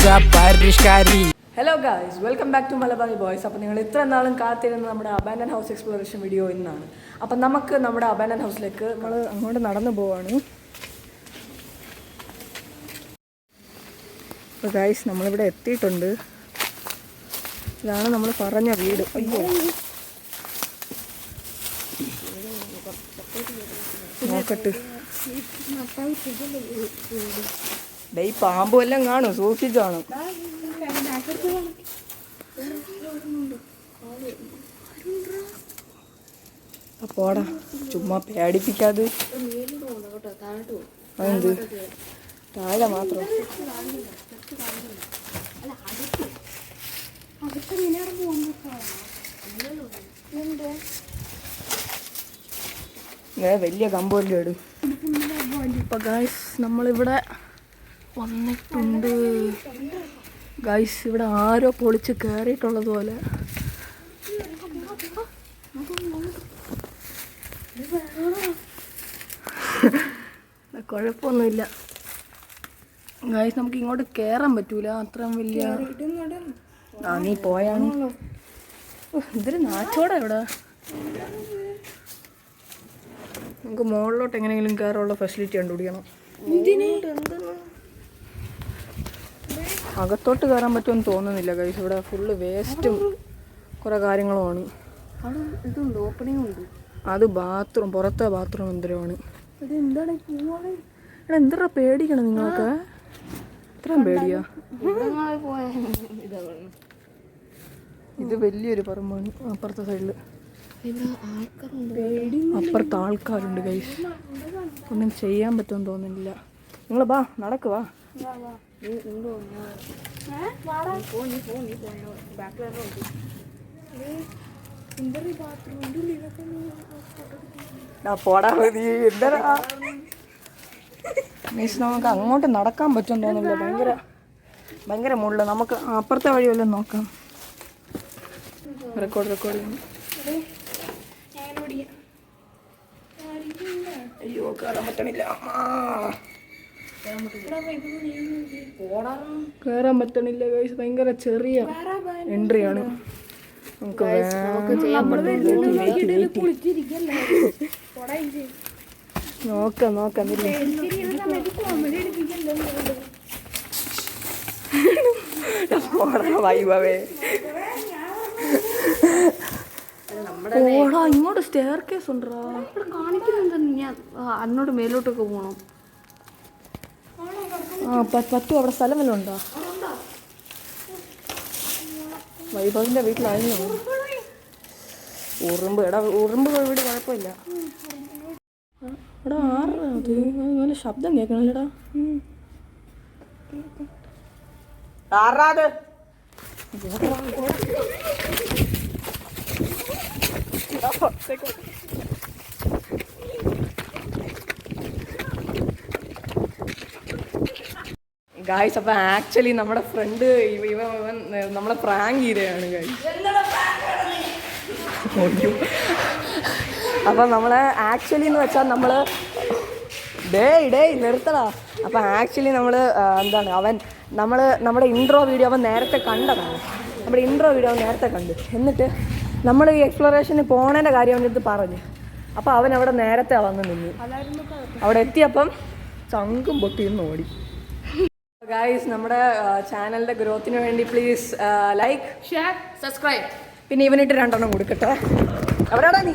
Hello guys, welcome back to Malabari boys. അപ്പോൾ നിങ്ങൾ ഇത്ര നാളും കാത്തിരുന്ന നമ്മുടെ അബാൻഡൻ ഹൗസ് എക്സ്പ്ലോറേഷൻ വീഡിയോ ഇന്നാണ്. അപ്പം നമുക്ക് നമ്മുടെ അബാൻഡൻ ഹൗസിലേക്ക് നമ്മൾ അങ്ങോട്ട് നടന്നു പോവാണ്. അപ്പോൾ ഗായ്സ്, നമ്മളിവിടെ എത്തിയിട്ടുണ്ട്. ഇതാണ് നമ്മൾ പറഞ്ഞ വീട്. അയ്യോ, നോക്കട്ടെ. ഡേ, പാമ്പും എല്ലാം കാണും, സൂക്ഷിച്ചു കാണും. അപ്പോടാ, ചുമ്മാ പേടിപ്പിക്കാതെ. അതെന്ത് താഴെ മാത്രം? വലിയ കമ്പോല്ലേ ഇടും. അപ്പൊ ഗായ്സ്, നമ്മളിവിടെ വന്നിട്ടുണ്ട്. ഗായ്സ്, ഇവിടെ ആരോ പൊളിച്ച് കയറിയിട്ടുള്ളത് പോലെ. കുഴപ്പമൊന്നുമില്ല ഗായ്സ്, നമുക്ക് ഇങ്ങോട്ട് കയറാൻ പറ്റൂല, അത്രയും വലിയ. നീ പോയാണ്. ഇതൊരു നാച്ചോടാ ഇവിടെ. നമുക്ക് മുകളിലോട്ട് എങ്ങനെയെങ്കിലും കയറാനുള്ള ഫെസിലിറ്റി കണ്ടുപിടിക്കണം. അകത്തോട്ട് കയറാൻ പറ്റുമെന്ന് തോന്നുന്നില്ല ഗൈസ്. ഇവിടെ ഫുള്ള് വേസ്റ്റും കുറേ കാര്യങ്ങളുമാണ്. ഇതുണ്ട്, ഓപ്പണിംഗ് ഉണ്ട്. അത് ബാത്റൂം, പുറത്തെ ബാത്റൂം എന്തരമാണ്. എടാ, എന്തിനാ പേടിക്കണം നിങ്ങളൊക്കെ? ഇത്രയും പേടിയാ? ഇത് വലിയൊരു പറമ്പാണ്. അപ്പുറത്തെ സൈഡില് അപ്പുറത്ത് ആൾക്കാരുണ്ട് ഗൈസ്. ഒന്നും ചെയ്യാൻ പറ്റുമെന്ന് തോന്നുന്നില്ല. നിങ്ങൾ വാ, നടക്ക് വാ. പോടാ, മീൻസ് നമുക്ക് അങ്ങോട്ട് നടക്കാൻ പറ്റുമെന്ന് തോന്നുന്നില്ല. ഭയങ്കര മുള്ള. നമുക്ക് അപ്പുറത്തെ വഴി വല്ലതും നോക്കാം. റെക്കോർഡ് ചെയ്യുന്നു. അയ്യോ, കയറാൻ പറ്റണില്ല. കയറാൻ പറ്റണില്ല ഗൈസ്. ഭയങ്കര ചെറിയ എൻട്രിയാണ്. നമുക്ക് നോക്കാം. വൈവേ, ഇങ്ങോട്ട് സ്റ്റെയർ കേസ് ഉണ്ടോ? ഞാൻ അന്നോട്ട് മേലോട്ടൊക്കെ പോകണം. പറ്റും. അവിടെ സ്ഥലം വല്ലതും ഉണ്ടോ? വൈഭവിന്റെ വീട്ടിലായിരുന്നു ഉറുമ്പ്. ഉറുമ്പ് വീട് കുഴപ്പമില്ല. എടാ, ആറാ അത്? നല്ല ശബ്ദം കേൾക്കണല്ലേടാ. ഗായ്സ്, അപ്പം ആക്ച്വലി നമ്മുടെ ഫ്രണ്ട് ഇവൻ നമ്മളെ പ്രാങ്ക് ചെയ്തതാണ് ഗായ്സ്. അപ്പം നമ്മളെ ആക്ച്വലി എന്ന് വെച്ചാൽ നമ്മൾ ഡേ നിർത്തടാ. അപ്പം ആക്ച്വലി നമ്മൾ എന്താണ്, നമ്മുടെ ഇൻട്രോ വീഡിയോ അവൻ നേരത്തെ കണ്ടതാണ്. നമ്മുടെ ഇൻട്രോ വീഡിയോ അവൻ നേരത്തെ കണ്ട്. എന്നിട്ട് നമ്മൾ ഈ എക്സ്പ്ലോറേഷന് പോണേൻ്റെ കാര്യം അവൻ്റെ അടുത്ത് പറഞ്ഞു. അപ്പോൾ അവൻ അവിടെ നേരത്തെ വന്ന് നിന്നു. അവിടെ എത്തിയപ്പം ചങ്കും പൊട്ടിന്ന് ഓടി. ഗായ്സ്, നമ്മുടെ ചാനലിൻ്റെ ഗ്രോത്തിന് വേണ്ടി പ്ലീസ് ലൈക്ക്, ഷെയർ, സബ്സ്ക്രൈബ്. പിന്നെ ഇവനിട്ട് 2 കൊടുക്കട്ടെ. എവിടെയാടാ നീ?